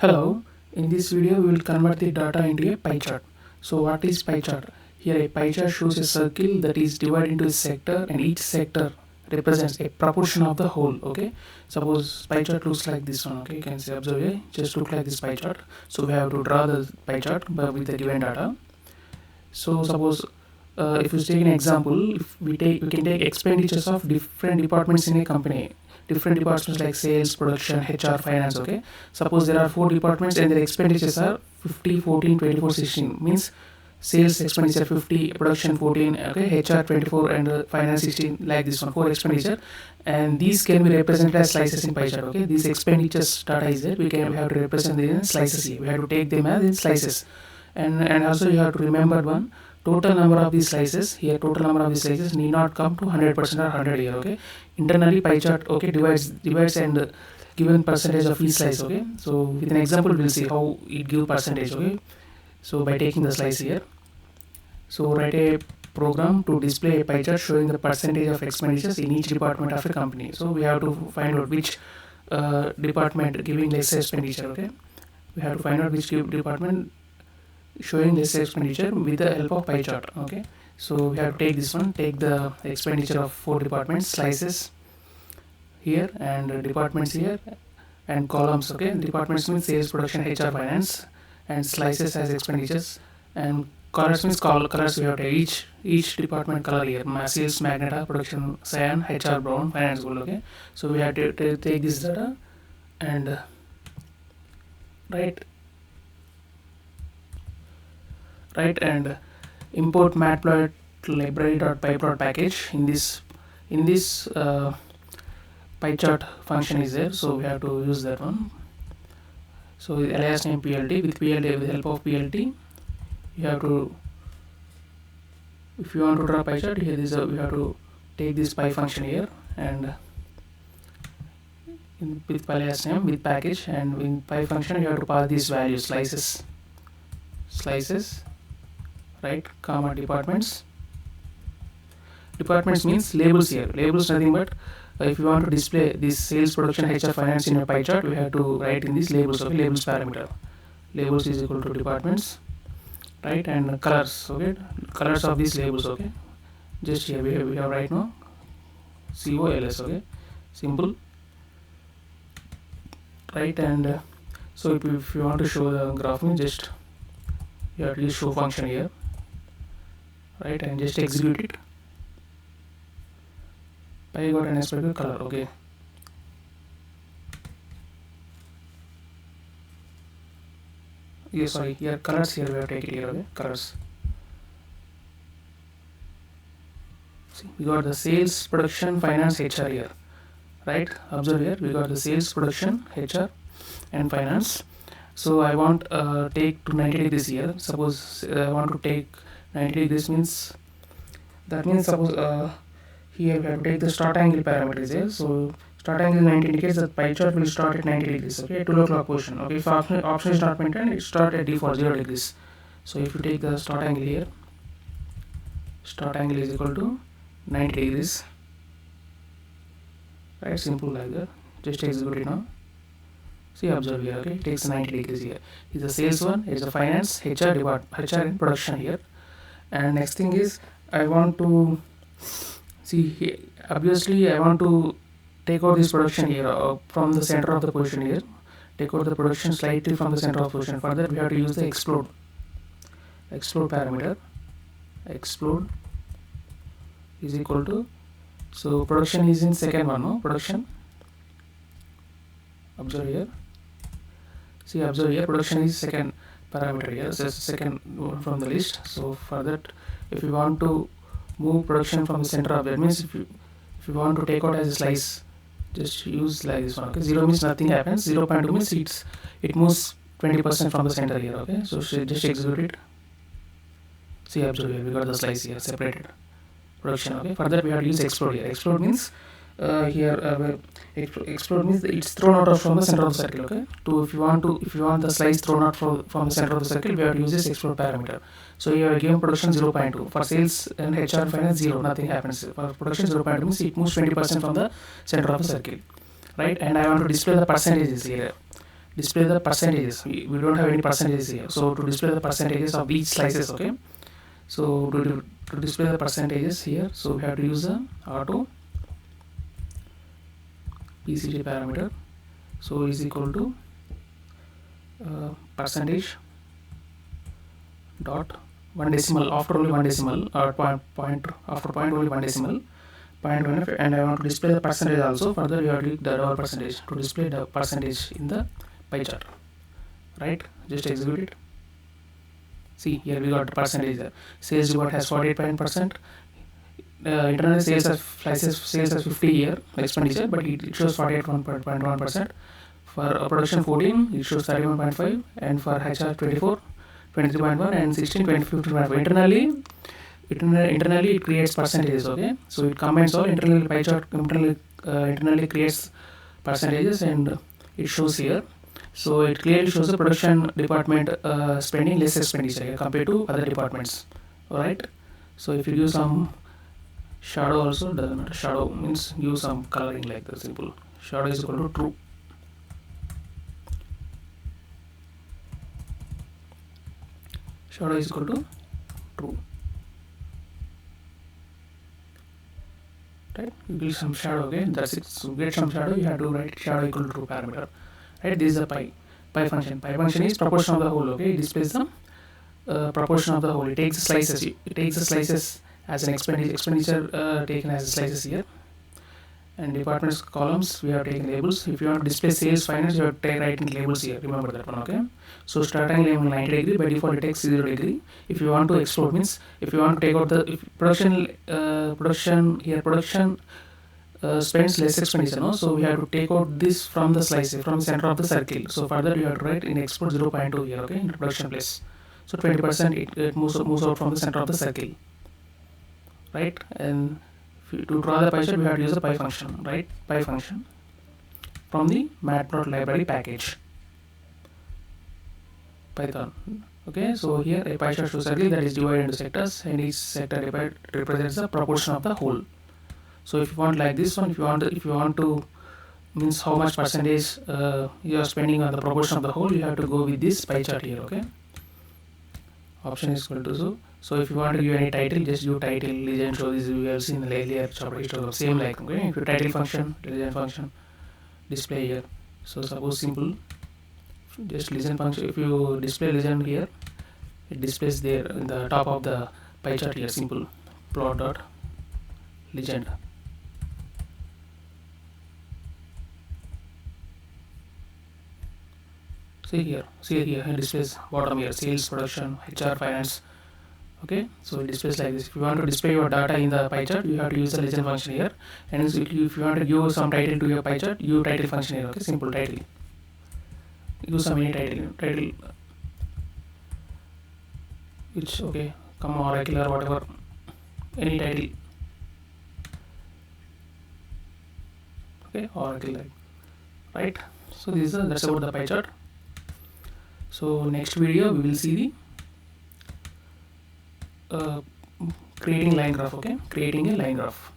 Hello, in this video we will convert the data into a pie chart. So what is pie chart? Here a pie chart shows a circle that is divided into a sector and each sector represents a proportion of the whole. Okay, suppose pie chart looks like this one. Okay, you can see observe here, just look like this pie chart. So we have to draw the pie chart with the given data. So suppose if you take an example, if we can take expenditures of different departments in a company. Different departments like sales, production, HR, finance. Okay, suppose there are 4 departments and their expenditures are 50, 14, 24, 16. Means sales expenditure 50, production 14, okay, HR 24, and finance 16, like this one, 4 expenditure, and these can be represented as slices in pie chart. Okay, these expenditures data is there, we have to represent them in slices here. We have to take them as in slices, and also you have to remember one. Total number of these slices here, total number of these slices need not come to 100% or 100 here. Okay, internally pie chart, okay, divides and given percentage of each slice. Okay, so with an example we'll see how it give percentage. Okay, so by taking the slice here, so write a program to display a pie chart showing the percentage of expenditures in each department of a company. So we have to find out which department giving less expenditure. Okay, we have to find out which department showing this expenditure with the help of pie chart. Okay, so we have to take this one, take the expenditure of 4 departments, slices here, and departments here, and columns. Okay, departments means sales, production, HR, finance, and slices as expenditures, and colors means colors. We have to each department color here: sales magenta, production cyan, HR brown, finance gold. Okay, so we have to take this data and write and import Matplotlib-Python package in this pie chart function is there, so we have to use that one. So alias name PLT, with the help of PLT you have to, if you want to draw pie chart here, we have to take this pie function here, and with alias name, with package, and in pie function you have to pass these values, slices, right, comma, departments means labels here. Labels nothing but if you want to display this sales, production, HR, finance in your pie chart, we have to write in these labels. Okay, labels parameter, labels is equal to departments, right, and colors. Okay, colors of these labels. Okay, just here we have right now COLS. Okay, simple, right, and so if you want to show the graph, just you have to use show function here, right, and just execute it. I got an expected color. Okay, sorry, here colors, here we have to take it here. Okay, colors. See, we got the sales, production, finance, HR here, right? Observe here, we got the sales, production, HR, and finance. So I want take to 90 degrees here. Suppose I want to take 90 degrees, means that means suppose here we have to take the start angle parameters here. So start angle 90 indicates that pie chart will start at 90 degrees. Okay, 12 o'clock position. Okay, if option is not maintained, it start at default 0 degrees. So if you take the start angle here, start angle is equal to 90 degrees, right? Simple like that. Just execute it now. See, observe here. Okay, it takes 90 degrees here. Is the sales one, is the finance, HR and production here. And next thing is I want to see here, obviously I want to take out this production here from the center of the position here. Take out the production slightly from the center of position. For that we have to use the explode parameter. Explode is equal to, so production is in second one, no, production. Observe here. See, observe here, production is second parameter here, so second from the list. So for that, if you want to move production from the center of that, means if you want to take out as a slice, just use like this one. Okay, 0 means nothing happens, 0.2 means it moves 20% from the center here. Okay, so just execute it. See, observe here, we got the slice here separated production. Okay, for that we have to use explode here. Explode means explode means it's thrown out from the center of the circle. Okay, if you want the slice thrown out from the center of the circle, we have to use this explode parameter. So you have given production 0.2 for sales and HR finance 0, nothing happens. For production 0.2 means it moves 20% from the center of the circle, right? And I want to display the percentages here. display the percentages. We don't have any percentages here, so to display the percentages of each slices, okay. So to display the percentages here, so we have to use the auto PCT parameter. So is equal to percentage dot one decimal after only one decimal, or point after point only one decimal, 0.1, and I want to display the percentage also. Further, you have to use the double percentage to display the percentage in the pie chart. Right? Just execute it. See, here we got the percentage there. Sales reward has 48%. Internal sales as sales as 50 year expenditure, but it shows 48.1%. For production 14, it shows 31.5, and for HR 24, 23.1, and 16, 15.5. Internally it creates percentages, okay. So it combines all internally. Pie chart internally creates percentages, and it shows here. So it clearly shows the production department spending less expenditure compared to other departments. Alright. So if you use some shadow also, doesn't matter. Shadow means use some coloring like the simple. Shadow is equal to true. Shadow is equal to true. Right? You give some shadow, okay. That's it. So get some shadow, you have to write shadow equal to true parameter. Right? This is a pi function. Pi function is proportion of the whole, okay. It displays the proportion of the whole. It takes the slices. It takes the slices as an expenditure taken as slices here. And departments columns, we have taken labels. If you want to display sales finance, you have to write in labels here. Remember that one, okay. So start angle 90 degree, by default it takes 0 degree. If you want to explode, means if you want to take out the production spends less expenditure, no? So we have to take out this from the slice, from the center of the circle. So further you have to write in export 0.2 here, okay, in the production place. So 20% it moves out from the center of the circle, right? And to draw the pie chart, we have to use the pi function, right? Pi function from the Matplotlib library package, Python. Okay, so here a pie chart shows circle that is divided into sectors, and each sector represents the proportion of the whole. So if you want like this one, if you want to means how much percentage you are spending on the proportion of the whole, you have to go with this pie chart here, okay. Option is equal to so if you want to give any title, just give title, legend, show this. We have seen the earlier chapter, same like, okay. If you title function, legend function, display here. So suppose simple, just legend function. If you display legend here, it displays there in the top of the pie chart here. Simple plot dot legend. See here, it displays bottom here, sales, production, HR, finance. Okay, so it displays like this. If you want to display your data in the pie chart, you have to use the legend function here. And if you want to give some title to your pie chart, use title function here. Okay, simple title. Use some any title, which, okay, come Oracle or whatever, any title. Okay, Oracle, right? So this is that's about the pie chart. So next video we will see the creating line graph, okay, creating a line graph.